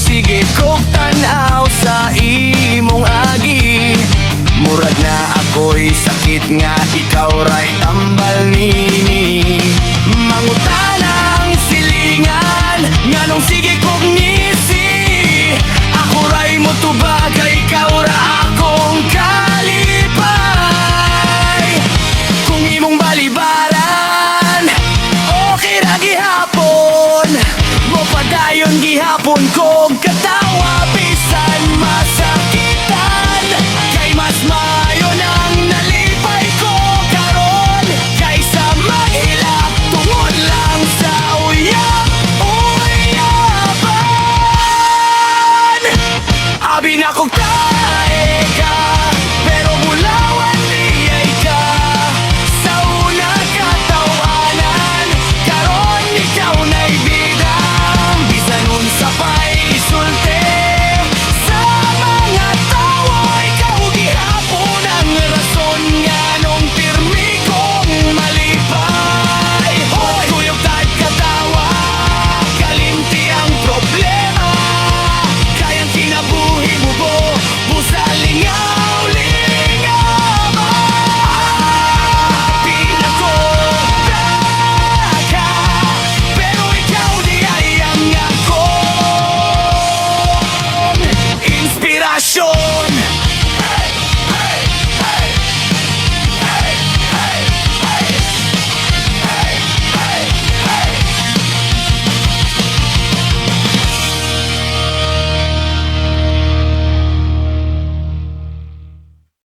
Sige kog tanaw sa imong agi, murag na ako'y sakit nga ikaw ray tambal nini. Mangutanang silingan nganong sige kog ngisi, ako ray mo tubag ikaw ra akong kalipay. Kung imong balibaran okay ra gihapon, mo padayon gihapon kog katawa bisan masakitan. Kay mas maayo nang nalipay ko karon kaysa maghilak tungod lang sa uyapan. Abi na kog tae ka pero bulawan niyay ka sa una katawanan, karon ikaw na'y bidang bisan unsa pa'y isulti sa mga tawo. Ikaw gihapon ang rason nga nung pirmi kong malipay. Hoy, kuyog kahit katawa kalimti ang problema, kayang kinabuhi mo po busalingan.